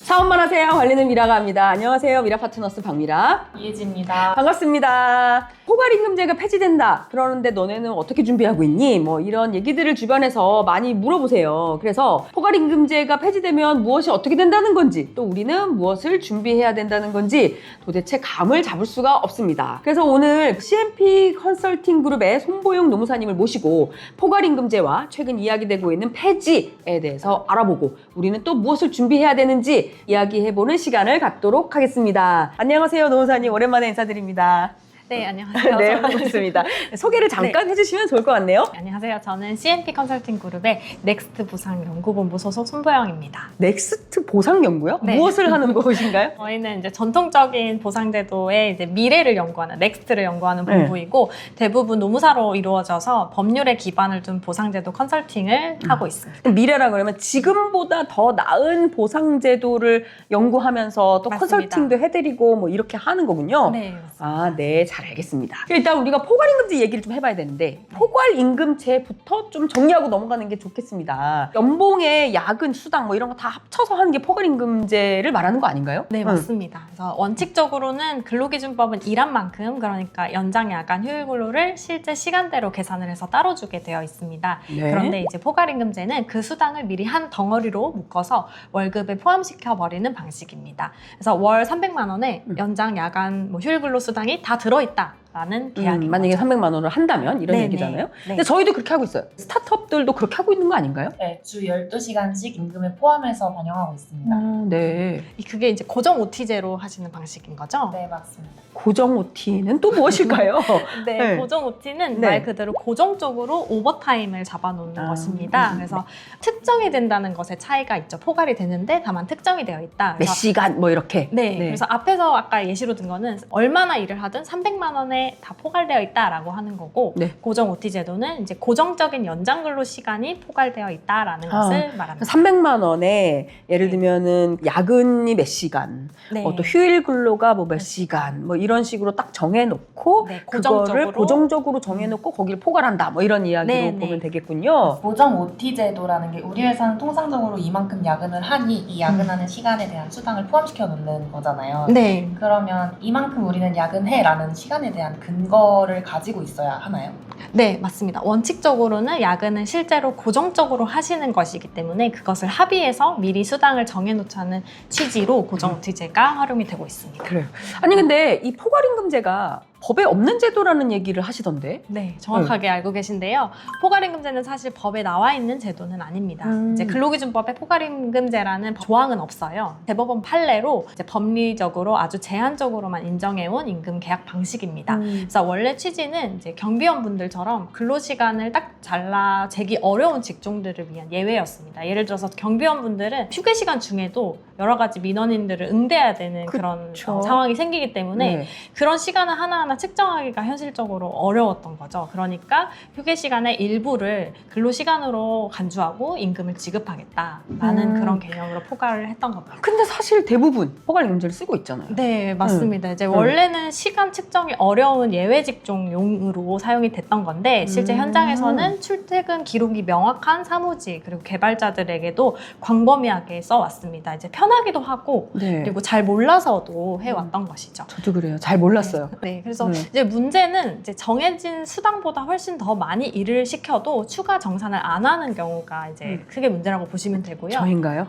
사업만 하세요. 관리는 미라가 합니다. 안녕하세요. 미라 파트너스 박미라. 이혜지입니다. 반갑습니다. 포괄임금제가 폐지된다. 그러는데 너네는 어떻게 준비하고 있니? 뭐 이런 얘기들을 주변에서 많이 물어보세요. 그래서 포괄임금제가 폐지되면 무엇이 어떻게 된다는 건지, 또 우리는 무엇을 준비해야 된다는 건지 도대체 감을 잡을 수가 없습니다. 그래서 오늘 CNP 컨설팅 그룹의 손보영 노무사님을 모시고 포괄임금제와 최근 이야기되고 있는 폐지에 대해서 알아보고 우리는 또 무엇을 준비해야 되는지 이야기해보는 시간을 갖도록 하겠습니다. 안녕하세요, 노무사님. 오랜만에 인사드립니다. 네, 안녕하세요. 네, 반갑습니다. 소개를 잠깐 해주시면 좋을 것 같네요. 안녕하세요. 저는 CNP 컨설팅 그룹의 넥스트 보상연구본부 소속 손보영입니다. 넥스트 보상연구요? 네. 무엇을 하는 곳인가요? 저희는 이제 전통적인 보상제도의 이제 미래를 연구하는, 넥스트를 연구하는 본부이고 대부분 노무사로 이루어져서 법률에 기반을 둔 보상제도 컨설팅을 하고 있습니다. 미래라 그러면 지금보다 더 나은 보상제도를 연구하면서 또 맞습니다. 컨설팅도 해드리고 뭐 이렇게 하는 거군요. 네, 맞습니다. 아, 네, 잘 알겠습니다. 일단 우리가 포괄임금제 얘기를 좀 해봐야 되는데 포괄임금제부터 좀 정리하고 넘어가는 게 좋겠습니다. 연봉에 야근, 수당 뭐 이런 거 다 합쳐서 하는 게 포괄임금제를 말하는 거 아닌가요? 네, 맞습니다. 그래서 원칙적으로는 근로기준법은 일한 만큼, 그러니까 연장, 야간, 휴일 근로를 실제 시간대로 계산을 해서 따로 주게 되어 있습니다. 네. 그런데 이제 포괄임금제는 그 수당을 미리 한 덩어리로 묶어서 월급에 포함시켜 버리는 방식입니다. 그래서 월 300만 원에 연장, 야간, 뭐 휴일 근로 수당이 다 들어있다라는 계약인 만약에 거죠. 300만 원을 한다면 이런 네네. 얘기잖아요. 네. 근데 저희도 그렇게 하고 있어요. 스타트업들도 그렇게 하고 있는 거 아닌가요? 네, 주 12시간씩 임금에 포함해서 반영하고 있습니다. 네. 그게 이제 고정 OT제로 하시는 방식인 거죠? 네, 맞습니다. 고정 OT는 또 무엇일까요? 네, 네. 고정 OT는 네. 말 그대로 고정적으로 오버타임을 잡아놓는 아, 것입니다. 그래서 특정이 된다는 것에 차이가 있죠. 포괄이 되는데 다만 특정이 되어 있다. 몇 그래서 시간 뭐 이렇게. 네, 그래서 앞에서 아까 예시로 든 거는 얼마나 일을 하든 300만 원에 다 포괄되어 있다라고 하는 거고 네. 고정 OT 제도는 이제 고정적인 연장 근로 시간이 포괄되어 있다라는 것을 말합니다. 300만 원에 예를 들면은 야근이 몇 시간, 네. 또 휴일 근로가 뭐 몇 시간, 뭐 이런 식으로 딱 정해놓고 네, 그거를 고정적으로. 고정적으로 정해놓고 거기를 포괄한다, 뭐 이런 이야기로 네, 네. 보면 되겠군요. 고정 OT 제도라는 게 우리 회사는 통상적으로 이만큼 야근을 하니 이 야근하는 시간에 대한 수당을 포함시켜 놓는 거잖아요. 네. 그러면 이만큼 우리는 야근해라는 시간에 대한 근거를 가지고 있어야 하나요? 네, 맞습니다. 원칙적으로는 야근은 실제로 고정적으로 하시는 것이기 때문에 그것을 합의해서 미리 수당을 정해놓자는 취지로 고정 OT제가 활용이 되고 있습니다. 그래요. 아니 근데 이 포괄임금제가 법에 없는 제도라는 얘기를 하시던데. 네, 정확하게 알고 계신데요. 포괄임금제는 사실 법에 나와 있는 제도는 아닙니다. 이제 근로기준법에 포괄임금제라는 조항은 없어요. 대법원 판례로 이제 법리적으로 아주 제한적으로만 인정해온 임금 계약 방식입니다. 그래서 원래 취지는 이제 경비원분들처럼 근로시간을 딱 잘라 재기 어려운 직종들을 위한 예외였습니다. 예를 들어서 경비원분들은 휴게 시간 중에도 여러 가지 민원인들을 응대해야 되는 그런 그쵸. 상황이 생기기 때문에 네. 그런 시간을 하나하나 측정하기가 현실적으로 어려웠던 거죠. 그러니까 휴게 시간의 일부를 근로 시간으로 간주하고 임금을 지급하겠다라는 그런 개념으로 포괄을 했던 겁니다. 근데 사실 대부분 포괄임금제를 쓰고 있잖아요. 네, 맞습니다. 이제 원래는 시간 측정이 어려운 예외 직종용으로 사용이 됐던 건데 실제 현장에서는 출퇴근 기록이 명확한 사무직 그리고 개발자들에게도 광범위하게 써왔습니다. 이제 편하기도 하고 네. 그리고 잘 몰라서도 해왔던 것이죠. 저도 그래요. 잘 몰랐어요. 네, 그래서 이제 문제는 이제 정해진 수당보다 훨씬 더 많이 일을 시켜도 추가 정산을 안 하는 경우가 이제 크게 문제라고 보시면 되고요. 저인가요?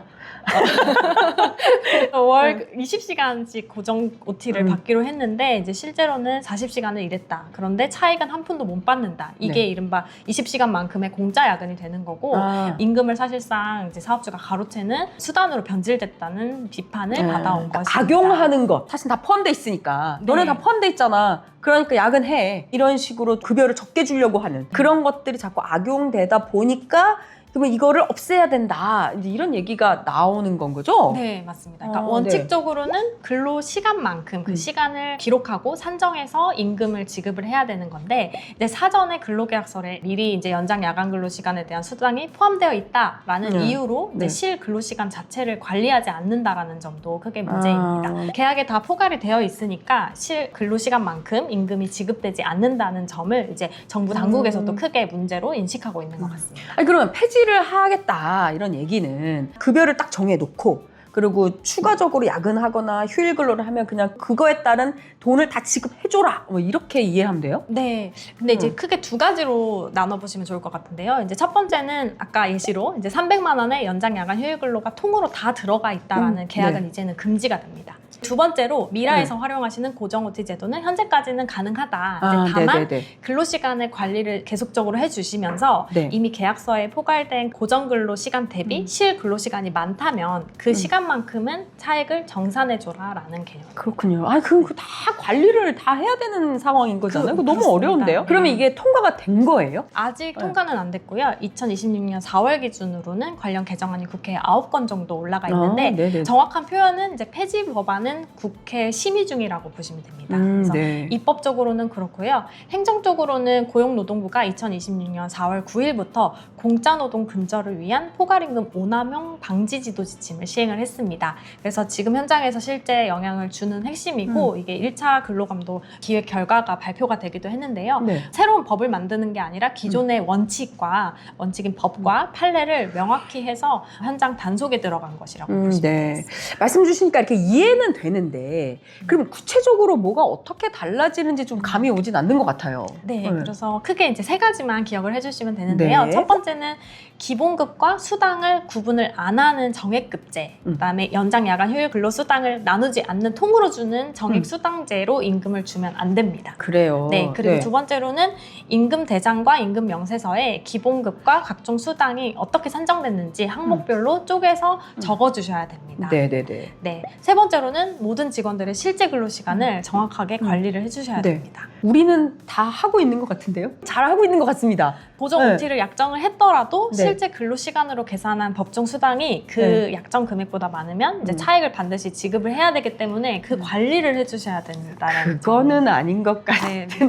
월 20시간씩 고정 OT를 받기로 했는데 이제 실제로는 40시간을 일했다. 그런데 차익은 한 푼도 못 받는다. 이게 네. 이른바 20시간만큼의 공짜 야근이 되는 거고 임금을 사실상 이제 사업주가 가로채는 수단으로 변질됐다는 비판을 받아온 그러니까 것입니다. 악용하는 것 사실 다 포함돼 있으니까 너네 네. 다 포함돼 있잖아. 그러니까 야근해. 이런 식으로 급여를 적게 주려고 하는 그런 것들이 자꾸 악용되다 보니까 그러면 이거를 없애야 된다. 이제 이런 얘기가 나오는 건 거죠? 네, 맞습니다. 그러니까 네. 원칙적으로는 근로 시간만큼 그 시간을 기록하고 산정해서 임금을 지급을 해야 되는 건데 이제 사전에 근로계약서에 미리 이제 연장 야간 근로 시간에 대한 수당이 포함되어 있다라는 이유로 이제 네. 실 근로 시간 자체를 관리하지 않는다라는 점도 크게 문제입니다. 계약에 다 포괄이 되어 있으니까 실 근로 시간만큼 임금이 지급되지 않는다는 점을 이제 정부 당국에서도 크게 문제로 인식하고 있는 것 같습니다. 아니 그러면 폐지를 하겠다 이런 얘기는 급여를 딱 정해놓고 그리고 추가적으로 야근하거나 휴일 근로를 하면 그냥 그거에 따른 돈을 다 지급해줘라. 뭐 이렇게 이해하면 돼요? 네. 근데 이제 크게 두 가지로 나눠보시면 좋을 것 같은데요. 이제 첫 번째는 아까 예시로 이제 300만 원의 연장 야간 휴일 근로가 통으로 다 들어가 있다라는 계약은 네. 이제는 금지가 됩니다. 두 번째로 미라에서 활용하시는 고정 OT 제도는 현재까지는 가능하다. 이제 다만 네네네. 근로시간의 관리를 계속적으로 해주시면서 네. 이미 계약서에 포괄된 고정 근로시간 대비 실 근로시간이 많다면 그 시간만큼은 차액을 정산해줘라라는 개념. 그렇군요. 그럼 다 관리를 다 해야 되는 상황인 거잖아요. 그거 너무 그렇습니다. 어려운데요? 네. 그러면 이게 통과가 된 거예요? 아직 통과는 안 됐고요. 2026년 4월 기준으로는 관련 개정안이 국회에 9건 정도 올라가 있는데 네네. 정확한 표현은 이제 폐지 법안은 국회 심의 중이라고 보시면 됩니다. 그래서 네. 입법적으로는 그렇고요. 행정적으로는 고용노동부가 2026년 4월 9일부터 공짜노동 근절을 위한 포괄임금 오남용 방지 지도 지침을 시행을 했습니다. 그래서 지금 현장에서 실제 영향을 주는 핵심이고 이게 1차 근로감독 기획 결과가 발표가 되기도 했는데요. 네. 새로운 법을 만드는 게 아니라 기존의 원칙인 법과 판례를 명확히 해서 현장 단속에 들어간 것이라고 보시면 네. 되겠습니다. 말씀 주시니까 이렇게 이해는 되는데 그럼 구체적으로 뭐가 어떻게 달라지는지 좀 감이 오진 않는 것 같아요. 네, 그래서 크게 이제 세 가지만 기억을 해주시면 되는데요. 네. 첫 번째는 기본급과 수당을 구분을 안 하는 정액급제, 그다음에 연장 야간 휴일 근로수당을 나누지 않는 통으로 주는 정액수당제로 임금을 주면 안 됩니다. 그래요. 네, 그리고 두 번째로는 임금 대장과 임금 명세서에 기본급과 각종 수당이 어떻게 산정됐는지 항목별로 쪼개서 적어주셔야 됩니다. 네네네. 네, 세 번째로는 모든 직원들의 실제 근로시간을 정확하게 관리를 해주셔야 네. 됩니다. 우리는 다 하고 있는 것 같은데요? 잘 하고 있는 것 같습니다. 보정 네. OT를 약정을 했더라도 네. 실제 근로시간으로 계산한 법정 수당이 그 네. 약정 금액보다 많으면 이제 차액을 반드시 지급을 해야 되기 때문에 그 관리를 해주셔야 된다는 그거는 아닌 것 같아요. 네,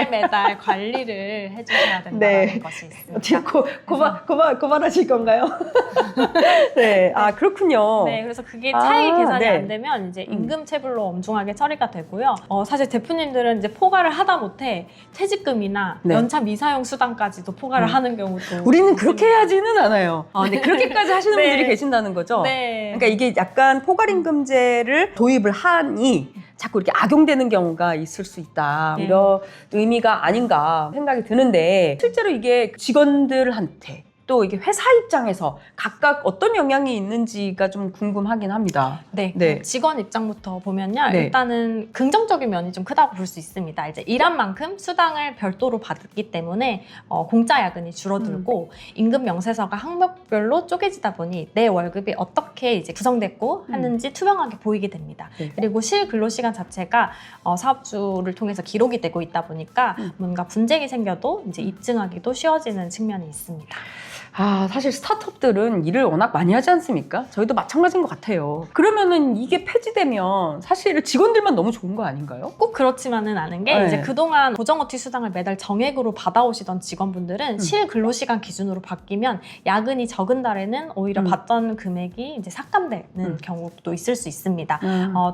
매달 관리를 해주셔야 된다는 네. 것이 있습니다. 어떻게 고발하실 건가요? 네, 그렇군요. 네, 그래서 그게 차익 계산이 네. 안 되면 이제 임금 체불로 엄중하게 처리가 되고요. 사실 대표님들은 이제 포괄을 하다 못해 퇴직금이나 네. 연차 미사용 수당까지도 포괄을 하는 경우도 우리는 있습니다. 그렇게 해야지는 않아요. 근데 그렇게까지 하시는 네. 분들이 계신다는 거죠? 네. 그러니까 이게 약간 포괄임금제를 도입을 하니 자꾸 이렇게 악용되는 경우가 있을 수 있다. 네. 이런 의미가 아닌가 생각이 드는데 실제로 이게 직원들한테 또 이게 회사 입장에서 각각 어떤 영향이 있는지가 좀 궁금하긴 합니다. 네, 네. 그 직원 입장부터 보면요. 네. 일단은 긍정적인 면이 좀 크다고 볼 수 있습니다. 이제 일한 만큼 수당을 별도로 받기 때문에 공짜 야근이 줄어들고 임금 명세서가 항목별로 쪼개지다 보니 내 월급이 어떻게 이제 구성됐고 하는지 투명하게 보이게 됩니다. 네. 그리고 실 근로시간 자체가 사업주를 통해서 기록이 되고 있다 보니까 뭔가 분쟁이 생겨도 이제 입증하기도 쉬워지는 측면이 있습니다. 사실 스타트업들은 일을 워낙 많이 하지 않습니까? 저희도 마찬가지인 것 같아요. 그러면은 이게 폐지되면 사실 직원들만 너무 좋은 거 아닌가요? 꼭 그렇지만은 않은 게 네. 이제 그동안 고정 OT 수당을 매달 정액으로 받아오시던 직원분들은 실 근로시간 기준으로 바뀌면 야근이 적은 달에는 오히려 받던 금액이 이제 삭감되는 경우도 있을 수 있습니다.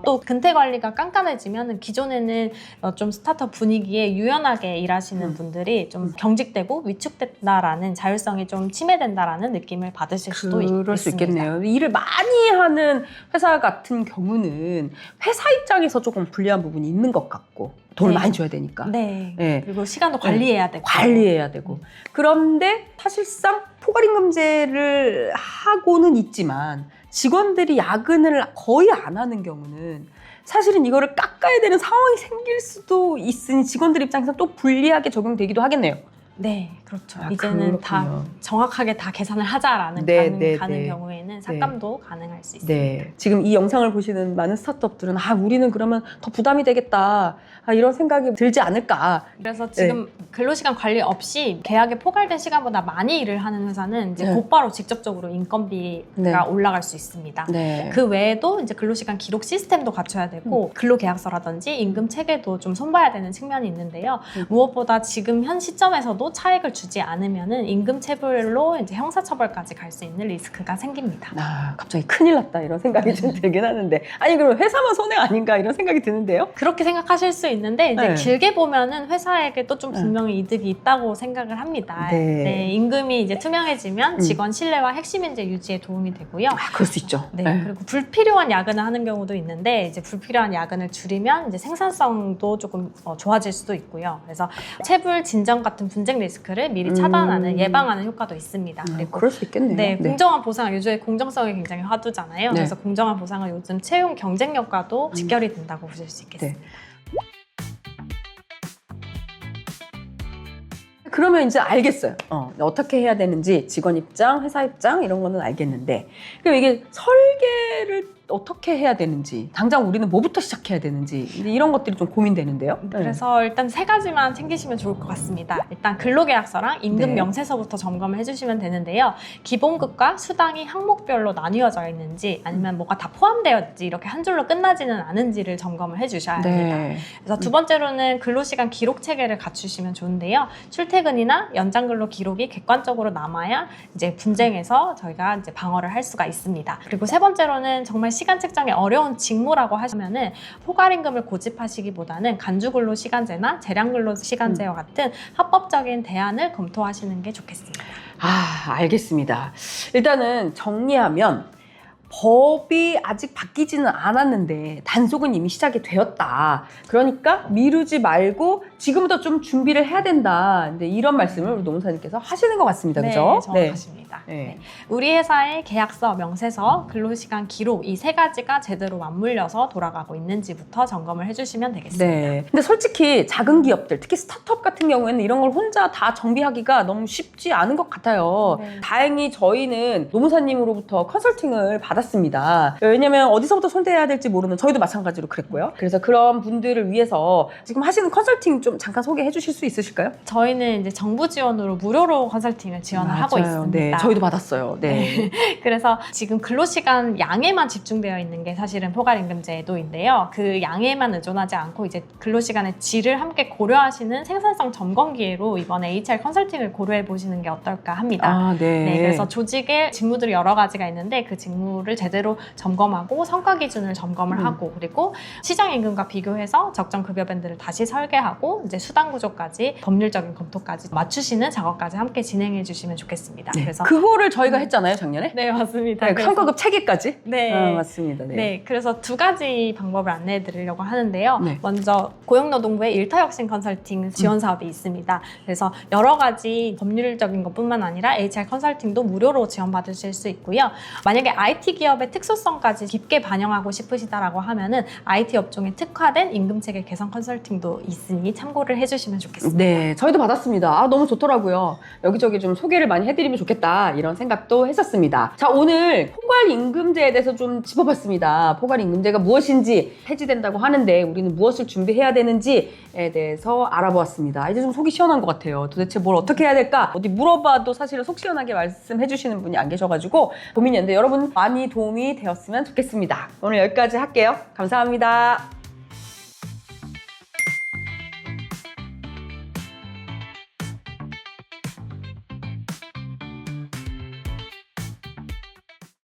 또 근태 관리가 깐깐해지면 기존에는 좀 스타트업 분위기에 유연하게 일하시는 분들이 좀 경직되고 위축된다라는 자율성이 좀 침해된다라는 느낌을 받으실 수도 그럴 수 있습니다. 있겠네요. 일을 많이 하는 회사 같은 경우는 회사 입장에서 조금 불리한 부분이 있는 것 같고 돈을 네. 많이 줘야 되니까. 네. 네. 그리고 시간도 관리해야 되고. 관리해야 되고. 그런데 사실상 포괄임금제를 하고는 있지만 직원들이 야근을 거의 안 하는 경우는 사실은 이거를 깎아야 되는 상황이 생길 수도 있으니 직원들 입장에서 또 불리하게 적용되기도 하겠네요. 네, 그렇죠. 이제는 그렇군요. 다 정확하게 다 계산을 하자라는 네, 가는 네. 경우에는 삭감도 가능할 수 있습니다. 네. 지금 이 영상을 보시는 많은 스타트업들은 우리는 그러면 더 부담이 되겠다. 이런 생각이 들지 않을까. 그래서 지금 근로시간 관리 없이 계약에 포괄된 시간보다 많이 일을 하는 회사는 이제 네. 곧바로 직접적으로 인건비가 네. 올라갈 수 있습니다. 네. 그 외에도 이제 근로시간 기록 시스템도 갖춰야 되고 근로계약서라든지 임금 체계도 좀 손봐야 되는 측면이 있는데요. 무엇보다 지금 현 시점에서도 차액을 주지 않으면은 임금 체불로 이제 형사처벌까지 갈 수 있는 리스크가 생깁니다. 갑자기 큰일 났다 이런 생각이 좀 들긴 하는데 그럼 회사만 손해 아닌가 이런 생각이 드는데요. 그렇게 생각하실 수 있는데 이제 네. 길게 보면은 회사에게도 좀 분명히 이득이 있다고 생각을 합니다. 네. 임금이 이제 투명해지면 직원 신뢰와 핵심 인재 유지에 도움이 되고요. 그럴 수 있죠. 네, 그리고 불필요한 야근을 하는 경우도 있는데 이제 불필요한 야근을 줄이면 이제 생산성도 조금 좋아질 수도 있고요. 그래서 체불 진정 같은 분쟁 리스크를 미리 차단하는 예방하는 효과도 있습니다. 그리고 그럴 수 있겠네요. 네, 공정한 보상, 요즘에 공정성이 굉장히 화두잖아요. 네. 그래서 공정한 보상은 요즘 채용 경쟁력과도 직결이 된다고 보실 수 있겠습니다. 네. 그러면 이제 알겠어요. 어떻게 해야 되는지 직원 입장, 회사 입장 이런 거는 알겠는데 그럼 이게 설계를 어떻게 해야 되는지 당장 우리는 뭐부터 시작해야 되는지 이런 것들이 좀 고민되는데요. 그래서 일단 3가지만 챙기시면 좋을 것 같습니다. 일단 근로계약서랑 임금 네. 명세서부터 점검을 해주시면 되는데요. 기본급과 수당이 항목별로 나뉘어져 있는지 아니면 뭐가 다 포함되어 있지 이렇게 한 줄로 끝나지는 않은지를 점검을 해주셔야 합니다. 네. 그래서 두 번째로는 근로시간 기록 체계를 갖추시면 좋은데요. 출퇴근이나 연장 근로 기록이 객관적으로 남아야 이제 분쟁에서 저희가 이제 방어를 할 수가 있습니다. 그리고 세 번째로는 정말 시간 책정이 어려운 직무라고 하시면은 포괄임금을 고집하시기보다는 간주근로 시간제나 재량근로 시간제와 같은 합법적인 대안을 검토하시는 게 좋겠습니다. 알겠습니다. 일단은 정리하면 법이 아직 바뀌지는 않았는데 단속은 이미 시작이 되었다. 그러니까 미루지 말고 지금부터 좀 준비를 해야 된다. 근데 이런 말씀을 우리 노무사님께서 하시는 것 같습니다. 네, 그죠? 정확하십니다. 네. 네. 우리 회사의 계약서, 명세서, 근로시간 기록 이 3가지가 제대로 맞물려서 돌아가고 있는지부터 점검을 해주시면 되겠습니다. 네. 근데 솔직히 작은 기업들, 특히 스타트업 같은 경우에는 이런 걸 혼자 다 정비하기가 너무 쉽지 않은 것 같아요. 네. 다행히 저희는 노무사님으로부터 컨설팅을 받았습니다. 왜냐면 어디서부터 손대야 될지 모르는 저희도 마찬가지로 그랬고요. 그래서 그런 분들을 위해서 지금 하시는 컨설팅 좀 잠깐 소개해 주실 수 있으실까요? 저희는 이제 정부 지원으로 무료로 컨설팅을 지원을 하고 있습니다. 네, 저희도 받았어요. 네. 그래서 지금 근로시간 양에만 집중되어 있는 게 사실은 포괄임금제도인데요. 그 양에만 의존하지 않고 이제 근로시간의 질을 함께 고려하시는 생산성 점검 기회로 이번에 HR 컨설팅을 고려해 보시는 게 어떨까 합니다. 네. 네, 그래서 조직의 직무들이 여러 가지가 있는데 그 직무를 제대로 점검하고 성과 기준을 점검을 하고 그리고 시장 임금과 비교해서 적정 급여 밴드를 다시 설계하고 이제 수당 구조까지 법률적인 검토까지 맞추시는 작업까지 함께 진행해 주시면 좋겠습니다. 네. 그래서 그거를 저희가 했잖아요, 작년에. 네, 맞습니다. 네, 그래서- 한과급 체계까지. 네. 맞습니다. 네. 네, 그래서 2가지 방법을 안내해 드리려고 하는데요. 네. 먼저 고용노동부의 일터혁신 컨설팅 지원 사업이 있습니다. 그래서 여러 가지 법률적인 것뿐만 아니라 HR 컨설팅도 무료로 지원받으실 수 있고요. 만약에 IT 기업의 특수성까지 깊게 반영하고 싶으시다라고 하면은 IT 업종에 특화된 임금체계 개선 컨설팅도 있으니 참고를 해주시면 좋겠습니다. 네, 저희도 받았습니다. 너무 좋더라고요. 여기저기 좀 소개를 많이 해드리면 좋겠다 이런 생각도 했었습니다. 자, 오늘 포괄임금제에 대해서 좀 짚어봤습니다. 포괄임금제가 무엇인지 폐지된다고 하는데 우리는 무엇을 준비해야 되는지에 대해서 알아보았습니다. 이제 좀 속이 시원한 것 같아요. 도대체 뭘 어떻게 해야 될까? 어디 물어봐도 사실은 속 시원하게 말씀해 주시는 분이 안 계셔가지고 고민이었는데 여러분 많이 도움이 되었으면 좋겠습니다. 오늘 여기까지 할게요. 감사합니다.